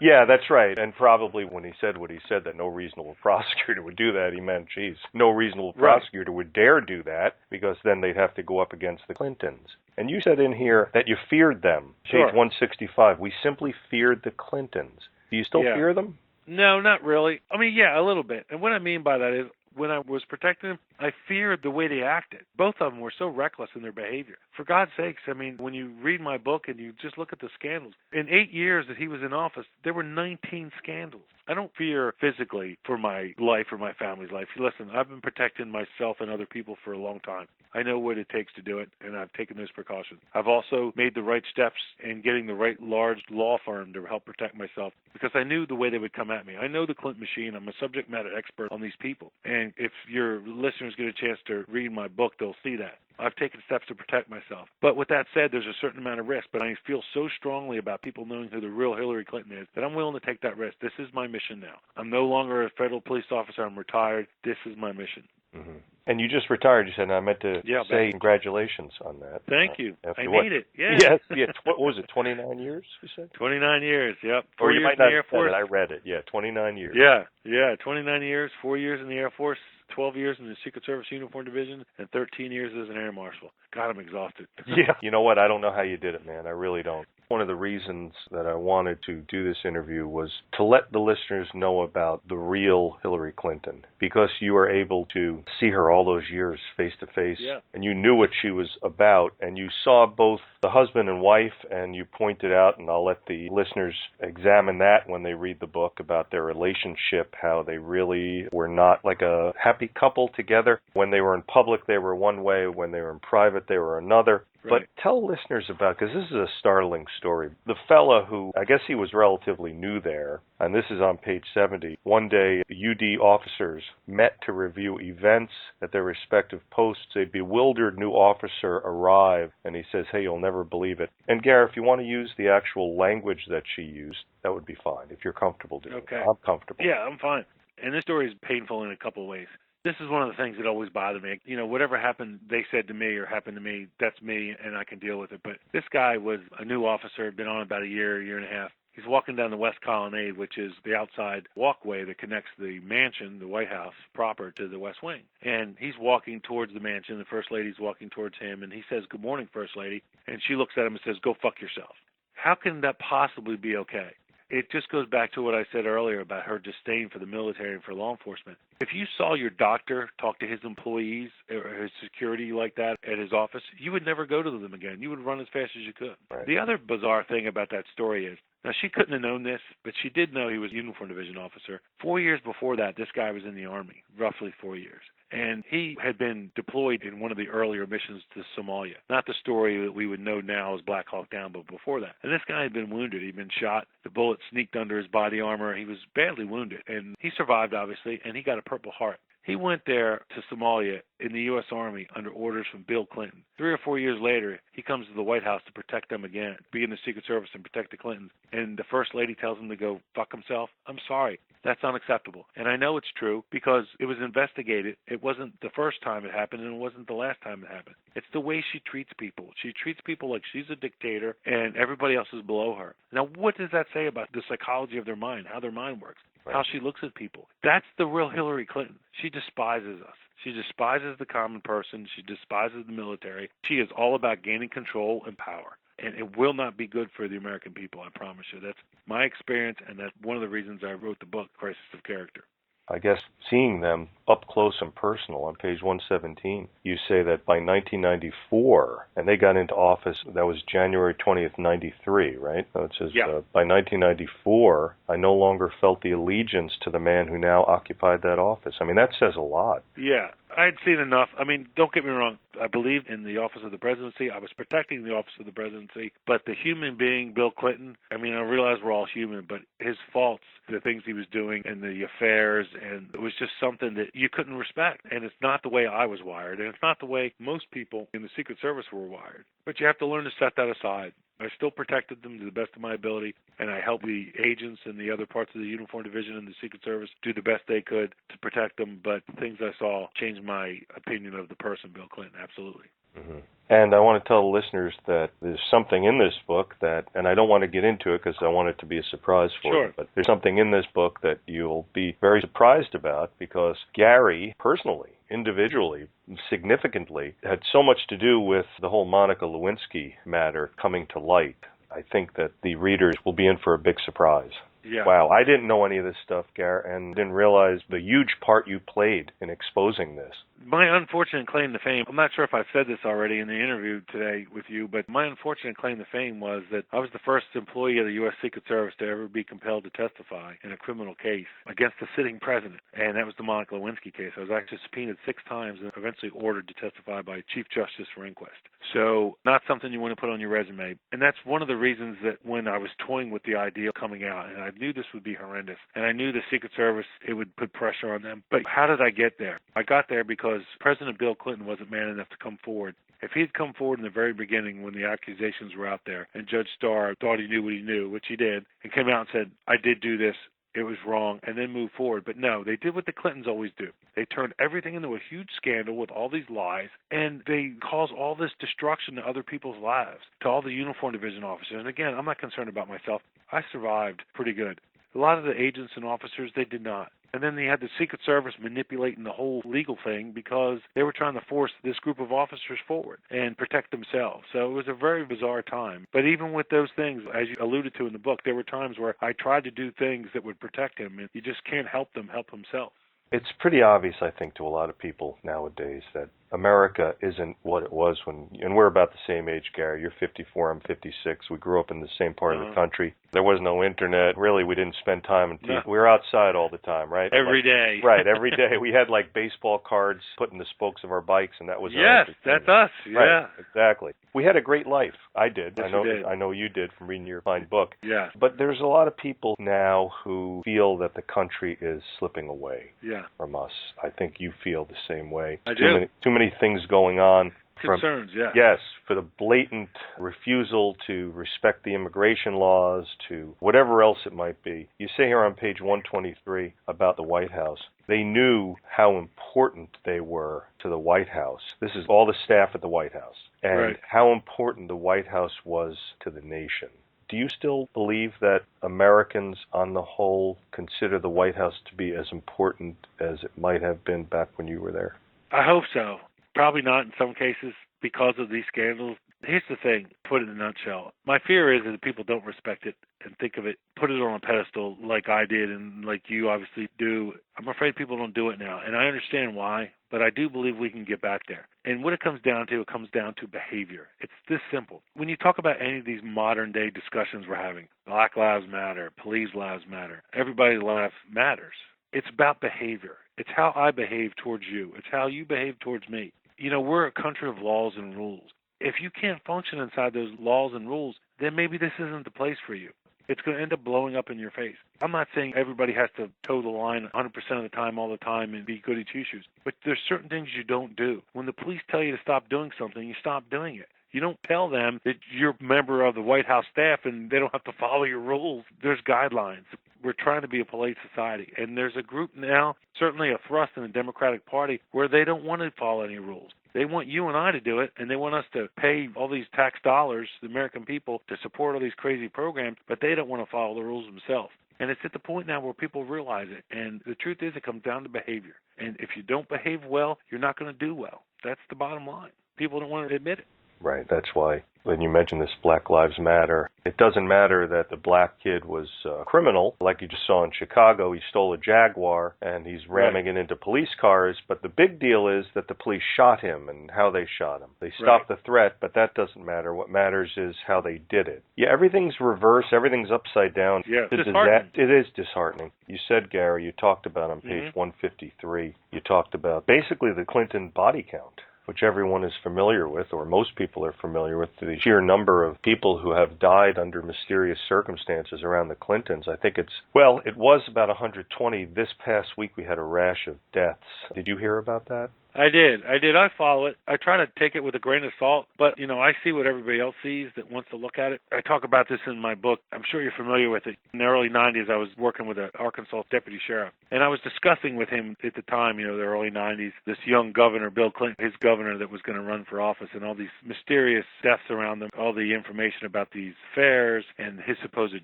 Yeah, that's right. And probably when he said what he said, that no reasonable prosecutor would do that, he meant, geez, no reasonable prosecutor would dare do that, because then they'd have to go up against the Clintons. And you said in here that you feared them. Sure. Page 165, we simply feared the Clintons. Do you still fear them? No, not really. I mean, yeah, a little bit. And what I mean by that is, when I was protecting them, I feared the way they acted. Both of them were so reckless in their behavior. For God's sakes, I mean, when you read my book and you just look at the scandals, in 8 years that he was in office, there were 19 scandals. I don't fear physically for my life or my family's life. Listen, I've been protecting myself and other people for a long time. I know what it takes to do it, and I've taken those precautions. I've also made the right steps in getting the right large law firm to help protect myself, because I knew the way they would come at me. I know the Clinton machine. I'm a subject matter expert on these people. And if your listeners get a chance to read my book, they'll see that. I've taken steps to protect myself. But with that said, there's a certain amount of risk. But I feel so strongly about people knowing who the real Hillary Clinton is that I'm willing to take that risk. This is my mission now. I'm no longer a federal police officer. I'm retired. This is my mission. Mm-hmm. And you just retired, you said, and I meant to say congratulations on that. Thank you. I made it. Yeah. Yes. Yeah. What was it, 29 years, you said? 29 years, yep. Or you might not have said Force. it. I read it. Yeah, 29 years. Yeah, 29 years, 4 years in the Air Force, 12 years in the Secret Service Uniform Division, and 13 years as an Air Marshal. God, I'm exhausted. Yeah. You know what? I don't know how you did it, man. I really don't. One of the reasons that I wanted to do this interview was to let the listeners know about the real Hillary Clinton, because you were able to see her all those years face to face, and you knew what she was about, and you saw both the husband and wife, and you pointed out, and I'll let the listeners examine that when they read the book, about their relationship, how they really were not like a happy couple together. When they were in public, they were one way. When they were in private, they were another. Right. But tell listeners about, because this is a startling story. The fella who, I guess he was relatively new there, and this is on page 70. One day, UD officers met to review events at their respective posts. A bewildered new officer arrived, and he says, hey, you'll never believe it. And Gary, if you want to use the actual language that she used, that would be fine, if you're comfortable doing it. I'm comfortable. Yeah, I'm fine. And this story is painful in a couple of ways. This is one of the things that always bothered me. You know, whatever happened, they said to me or happened to me, that's me, and I can deal with it. But this guy was a new officer, been on about a year and a half. He's walking down the West Colonnade, which is the outside walkway that connects the mansion, the White House proper, to the West Wing. And he's walking towards the mansion. The First Lady's walking towards him, and he says, good morning, First Lady. And she looks at him and says, go fuck yourself. How can that possibly be okay? It just goes back to what I said earlier about her disdain for the military and for law enforcement. If you saw your doctor talk to his employees or his security like that at his office, you would never go to them again. You would run as fast as you could. Right. The other bizarre thing about that story is, now she couldn't have known this, but she did know he was a Uniform Division officer. 4 years before that, this guy was in the Army, roughly 4 years. And he had been deployed in one of the earlier missions to Somalia. Not the story that we would know now as Black Hawk Down, but before that. And this guy had been wounded. He'd been shot. The bullet sneaked under his body armor. He was badly wounded. And he survived, obviously, and he got a Purple Heart. He went there to Somalia in the U.S. Army under orders from Bill Clinton. 3 or 4 years later, he comes to the White House to protect them again, be in the Secret Service and protect the Clintons. And the First Lady tells him to go fuck himself. I'm sorry. That's unacceptable. And I know it's true because it was investigated. It wasn't the first time it happened, and it wasn't the last time it happened. It's the way she treats people. She treats people like she's a dictator and everybody else is below her. Now, what does that say about the psychology of their mind, how their mind works? Right. How she looks at people. That's the real Hillary Clinton. She despises us. She despises the common person. She despises the military. She is all about gaining control and power. And it will not be good for the American people, I promise you. That's my experience, and that's one of the reasons I wrote the book, Crisis of Character. I guess seeing them up close and personal on page 117, you say that by 1994, and they got into office, that was January 20th, 93, right? So it says, by 1994, I no longer felt the allegiance to the man who now occupied that office. I mean, that says a lot. Yeah, I'd seen enough. I mean, don't get me wrong. I believed in the office of the presidency. I was protecting the office of the presidency. But the human being, Bill Clinton, I mean, I realize we're all human, but his faults, the things he was doing and the affairs, and it was just something that you couldn't respect. And it's not the way I was wired, and it's not the way most people in the Secret Service were wired. But you have to learn to set that aside. I still protected them to the best of my ability, and I helped the agents and the other parts of the Uniform Division and the Secret Service do the best they could to protect them. But things I saw changed my opinion of the person, Bill Clinton, absolutely. Mm-hmm. And I want to tell the listeners that there's something in this book that, and I don't want to get into it because I want it to be a surprise for you, but there's something in this book that you'll be very surprised about because Gary, personally, individually, significantly, had so much to do with the whole Monica Lewinsky matter coming to light. I think that the readers will be in for a big surprise. Yeah. Wow, I didn't know any of this stuff, Gary, and didn't realize the huge part you played in exposing this. My unfortunate claim to fame, I'm not sure if I've said this already in the interview today with you, but my unfortunate claim to fame was that I was the first employee of the U.S. Secret Service to ever be compelled to testify in a criminal case against the sitting president, and that was the Monica Lewinsky case. I was actually subpoenaed 6 times and eventually ordered to testify by Chief Justice for inquest. So not something you want to put on your resume. And that's one of the reasons that when I was toying with the idea of coming out, and I knew this would be horrendous, and I knew the Secret Service, it would put pressure on them. But how did I get there? I got there because was President Bill Clinton wasn't man enough to come forward. If he had come forward in the very beginning when the accusations were out there and Judge Starr thought he knew what he knew, which he did, and came out and said, I did do this, it was wrong, and then moved forward. But no, they did what the Clintons always do. They turned everything into a huge scandal with all these lies, and they caused all this destruction to other people's lives, to all the uniform division officers. And again, I'm not concerned about myself. I survived pretty good. A lot of the agents and officers, they did not. And then they had the Secret Service manipulating the whole legal thing because they were trying to force this group of officers forward and protect themselves. So it was a very bizarre time. But even with those things, as you alluded to in the book, there were times where I tried to do things that would protect him, and you just can't help them help himself. It's pretty obvious, I think, to a lot of people nowadays that America isn't what it was when, and we're about the same age, Gary. You're 54, I'm 56. We grew up in the same part of the country. There was no internet. Really, we didn't spend time in TV. No. We were outside all the time, right? Every day. Right, every day. We had like baseball cards put in the spokes of our bikes, and that was yes, that's us. Yeah, right, exactly. We had a great life. I did. Yes, I know you did from reading your fine book. Yeah. But there's a lot of people now who feel that the country is slipping away from us. I think you feel the same way. I do. Too many things going on. Concerns, Yes, for the blatant refusal to respect the immigration laws, to whatever else it might be. You say here on page 123 about the White House, they knew how important they were to the White House. This is all the staff at the White House, and how important the White House was to the nation. Do you still believe that Americans on the whole consider the White House to be as important as it might have been back when you were there? I hope so. Probably not in some cases because of these scandals. Here's the thing, put it in a nutshell. My fear is that people don't respect it and think of it, put it on a pedestal like I did and like you obviously do. I'm afraid people don't do it now, and I understand why, but I do believe we can get back there. And what it comes down to behavior. It's this simple. When you talk about any of these modern-day discussions we're having, Black Lives Matter, Police Lives Matter, everybody's life matters. It's about behavior. It's how I behave towards you. It's how you behave towards me. You know, we're a country of laws and rules. If you can't function inside those laws and rules, then maybe this isn't the place for you. It's going to end up blowing up in your face. I'm not saying everybody has to toe the line 100% of the time, all the time, and be goody two-shoes. But there's certain things you don't do. When the police tell you to stop doing something, you stop doing it. You don't tell them that you're a member of the White House staff and they don't have to follow your rules. There's guidelines. We're trying to be a polite society. And there's a group now, certainly a thrust in the Democratic Party, where they don't want to follow any rules. They want you and I to do it, and they want us to pay all these tax dollars, the American people, to support all these crazy programs, but they don't want to follow the rules themselves. And it's at the point now where people realize it. And the truth is it comes down to behavior. And if you don't behave well, you're not going to do well. That's the bottom line. People don't want to admit it. Right. That's why when you mention this Black Lives Matter, it doesn't matter that the black kid was a criminal, like you just saw in Chicago. He stole a Jaguar and he's ramming it into police cars. But the big deal is that the police shot him and how they shot him. They stopped the threat, but that doesn't matter. What matters is how they did it. Yeah, everything's reversed. Everything's upside down. Yeah, disheartening. It is disheartening. You said, Gary, you talked about on page 153, you talked about basically the Clinton body count, which everyone is familiar with, or most people are familiar with, the sheer number of people who have died under mysterious circumstances around the Clintons. I think it was about 120. This past week we had a rash of deaths. Did you hear about that? I did. I follow it. I try to take it with a grain of salt, but, I see what everybody else sees that wants to look at it. I talk about this in my book. I'm sure you're familiar with it. In the early 90s, I was working with an Arkansas deputy sheriff, and I was discussing with him at the time, the early 90s, this young governor, Bill Clinton, his governor that was going to run for office, and all these mysterious deaths around them, all the information about these affairs and his supposed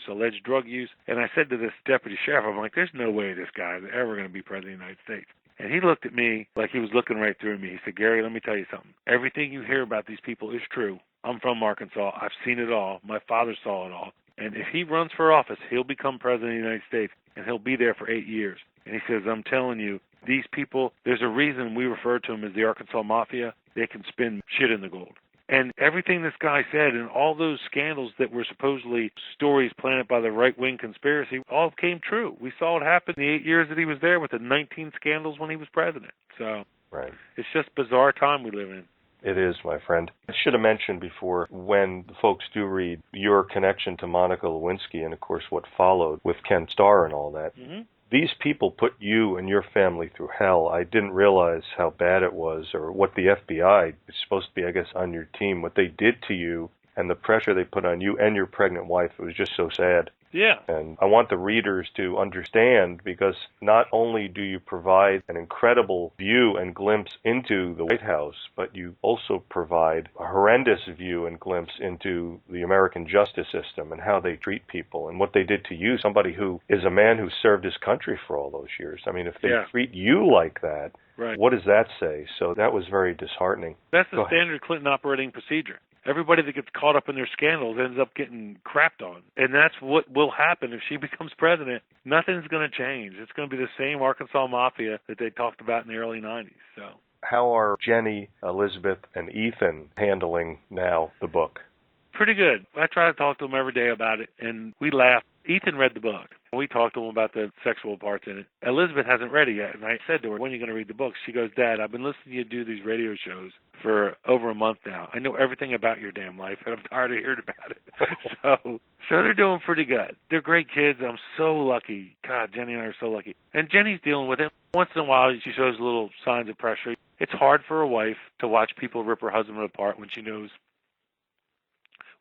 alleged drug use. And I said to this deputy sheriff, I'm like, there's no way this guy is ever going to be president of the United States. And he looked at me like he was looking right through me. He said, Gary, let me tell you something. Everything you hear about these people is true. I'm from Arkansas. I've seen it all. My father saw it all. And if he runs for office, he'll become president of the United States, and he'll be there for 8 years. And he says, I'm telling you, these people, there's a reason we refer to them as the Arkansas Mafia. They can spin shit in the gold. And everything this guy said and all those scandals that were supposedly stories planted by the right-wing conspiracy all came true. We saw it happen in the 8 years that he was there with the 19 scandals when he was president. So It's just a bizarre time we live in. It is, my friend. I should have mentioned before, when the folks do read your connection to Monica Lewinsky and, of course, what followed with Ken Starr and all that, these people put you and your family through hell. I didn't realize how bad it was, or what the FBI is supposed to be, I guess, on your team, what they did to you and the pressure they put on you and your pregnant wife. It was just so sad. Yeah. And I want the readers to understand, because not only do you provide an incredible view and glimpse into the White House, but you also provide a horrendous view and glimpse into the American justice system and how they treat people and what they did to you, somebody who is a man who served his country for all those years. I mean, if they treat you like that, right, what does that say? So that was very disheartening. That's the standard Clinton operating procedure. Everybody that gets caught up in their scandals ends up getting crapped on. And that's what will happen if she becomes president. Nothing's going to change. It's going to be the same Arkansas Mafia that they talked about in the early 90s. So, how are Jenny, Elizabeth, and Ethan handling now the book? Pretty good. I try to talk to them every day about it, and we laugh. Ethan read the book. We talked to him about the sexual parts in it. Elizabeth hasn't read it yet, and I said to her, when are you going to read the book? She goes, Dad, I've been listening to you do these radio shows for over a month now. I know everything about your damn life, and I'm tired of hearing about it. So they're doing pretty good. They're great kids. I'm so lucky. God, Jenny and I are so lucky. And Jenny's dealing with it. Once in a while, she shows little signs of pressure. It's hard for a wife to watch people rip her husband apart when she knows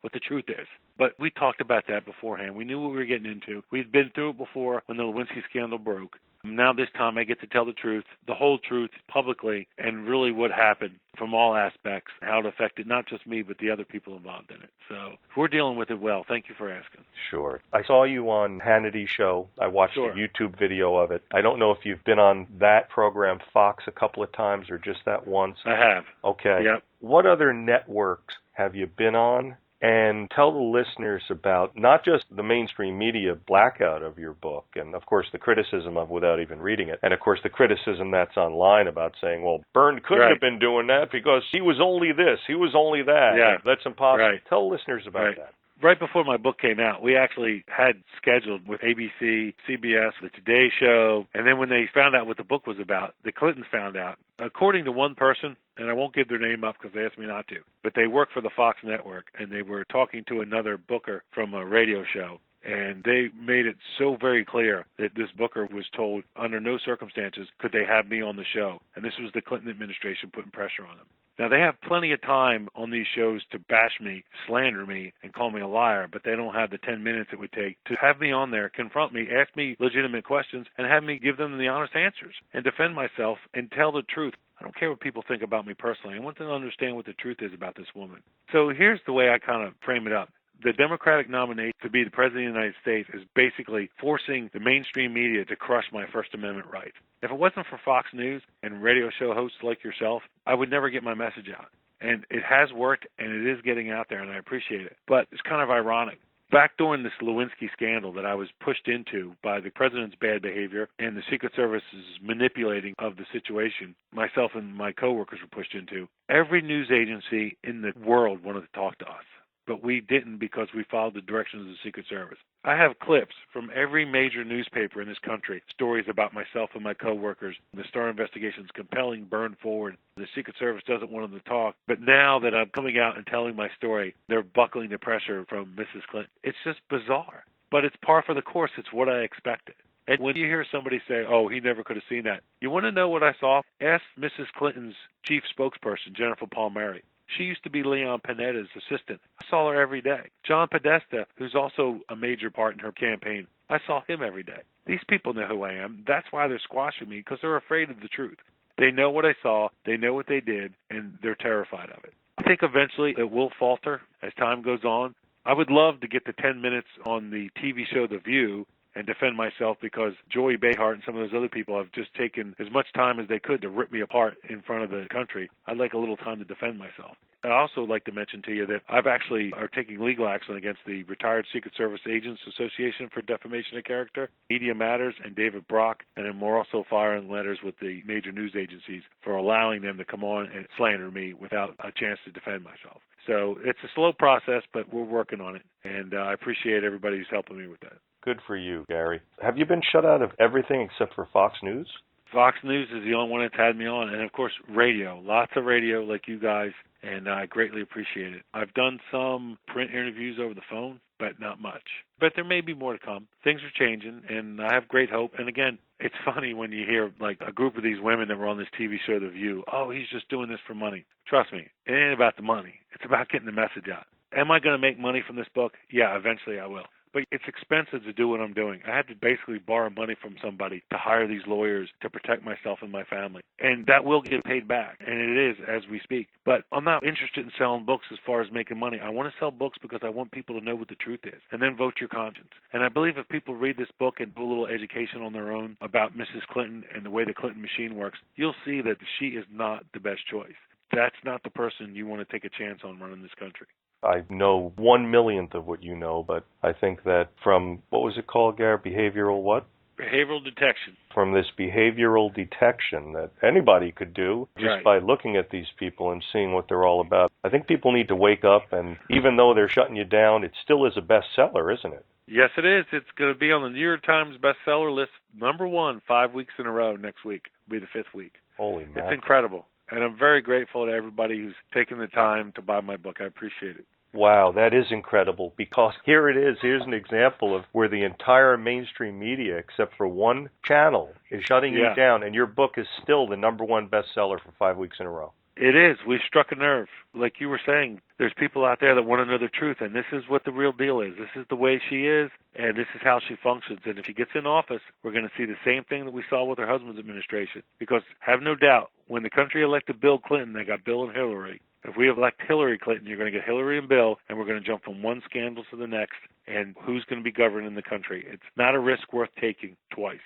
what the truth is. But we talked about that beforehand. We knew what we were getting into. We'd been through it before when the Lewinsky scandal broke. Now this time I get to tell the truth, the whole truth, publicly, and really what happened from all aspects, how it affected not just me, but the other people involved in it. So we're dealing with it well. Thank you for asking. Sure. I saw you on Hannity's show. I watched a YouTube video of it. I don't know if you've been on that program, Fox, a couple of times or just that once. I have. Okay. Yep. What other networks have you been on? And tell the listeners about not just the mainstream media blackout of your book, and of course the criticism of without even reading it, and of course the criticism that's online about saying, well, Byrne couldn't have been doing that because he was only this, he was only that. Yeah. That's impossible. Right. Tell listeners about that. Right before my book came out, we actually had scheduled with ABC, CBS, the Today Show, and then when they found out what the book was about, the Clintons found out. According to one person, and I won't give their name up because they asked me not to, but they work for the Fox network, and they were talking to another booker from a radio show, and they made it so very clear that this booker was told under no circumstances could they have me on the show, and this was the Clinton administration putting pressure on them. Now, they have plenty of time on these shows to bash me, slander me, and call me a liar, but they don't have the 10 minutes it would take to have me on there, confront me, ask me legitimate questions, and have me give them the honest answers and defend myself and tell the truth. I don't care what people think about me personally. I want them to understand what the truth is about this woman. So here's the way I kind of frame it up. The Democratic nominee to be the President of the United States is basically forcing the mainstream media to crush my First Amendment rights. If it wasn't for Fox News and radio show hosts like yourself, I would never get my message out. And it has worked, and it is getting out there, and I appreciate it. But it's kind of ironic. Back during this Lewinsky scandal that I was pushed into by the president's bad behavior and the Secret Service's manipulating of the situation, myself and my coworkers were pushed into, every news agency in the world wanted to talk to us. But we didn't because we followed the directions of the Secret Service. I have clips from every major newspaper in this country, stories about myself and my coworkers. The Starr investigation is compelling Byrne forward. The Secret Service doesn't want them to talk. But now that I'm coming out and telling my story, they're buckling the pressure from Mrs. Clinton. It's just bizarre. But it's par for the course. It's what I expected. And when you hear somebody say, oh, he never could have seen that, you want to know what I saw? Ask Mrs. Clinton's chief spokesperson, Jennifer Palmieri. She used to be Leon Panetta's assistant. I saw her every day. John Podesta, who's also a major part in her campaign, I saw him every day. These people know who I am. That's why they're squashing me, because they're afraid of the truth. They know what I saw, they know what they did, and they're terrified of it. I think eventually it will falter as time goes on. I would love to get the 10 minutes on the TV show The View and defend myself, because Joey Behar and some of those other people have just taken as much time as they could to rip me apart in front of the country. I'd like a little time to defend myself. I'd also like to mention to you that I've actually are taking legal action against the Retired Secret Service Agents Association for defamation of character, Media Matters, and David Brock, and then we're also filing letters with the major news agencies for allowing them to come on and slander me without a chance to defend myself. So it's a slow process, but we're working on it, and I appreciate everybody who's helping me with that. Good for you, Gary. Have you been shut out of everything except for Fox News? Fox News is the only one that's had me on, and of course radio, lots of radio like you guys. and I greatly appreciate it. I've done some print interviews over the phone, but not much. But there may be more to come. Things are changing, and I have great hope. And again, it's funny when you hear like a group of these women that were on this TV show, The View, oh, he's just doing this for money. Trust me, it ain't about the money. It's about getting the message out. Am I going to make money from this book? Yeah, eventually I will. But it's expensive to do what I'm doing. I had to basically borrow money from somebody to hire these lawyers to protect myself and my family. And that will get paid back, and it is as we speak. But I'm not interested in selling books as far as making money. I want to sell books because I want people to know what the truth is, and then vote your conscience. And I believe if people read this book and do a little education on their own about Mrs. Clinton and the way the Clinton machine works, you'll see that she is not the best choice. That's not the person you want to take a chance on running this country. I know 1/1,000,000th of what you know, but I think that from, what was it called, Gary? Behavioral what? Behavioral detection. From this behavioral detection that anybody could do just Right. by looking at these people and seeing what they're all about. I think people need to wake up, and even though they're shutting you down, it still is a bestseller, isn't it? Yes, it is. It's going to be on the New York Times bestseller list, #1, 5 weeks in a row. Next week will be the 5th week. Holy man. It's incredible. And I'm very grateful to everybody who's taken the time to buy my book. I appreciate it. Wow, that is incredible, because here it is. Here's an example of where the entire mainstream media, except for one channel, is shutting you down, and your book is still the #1 bestseller for 5 weeks in a row. It is. We've struck a nerve. Like you were saying, there's people out there that want to know the truth, and this is what the real deal is. This is the way she is, and this is how she functions. And if she gets in office, we're going to see the same thing that we saw with her husband's administration. Because have no doubt, when the country elected Bill Clinton, they got Bill and Hillary. If we elect Hillary Clinton, you're going to get Hillary and Bill, and we're going to jump from one scandal to the next. And who's going to be governing the country? It's not a risk worth taking twice.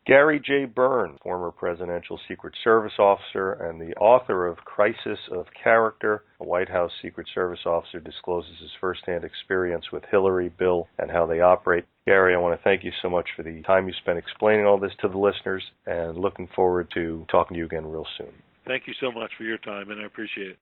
Gary J. Byrne, former presidential Secret Service officer and the author of Crisis of Character, a White House Secret Service officer discloses his firsthand experience with Hillary, Bill, and how they operate. Gary, I want to thank you so much for the time you spent explaining all this to the listeners, and looking forward to talking to you again real soon. Thank you so much for your time, and I appreciate it.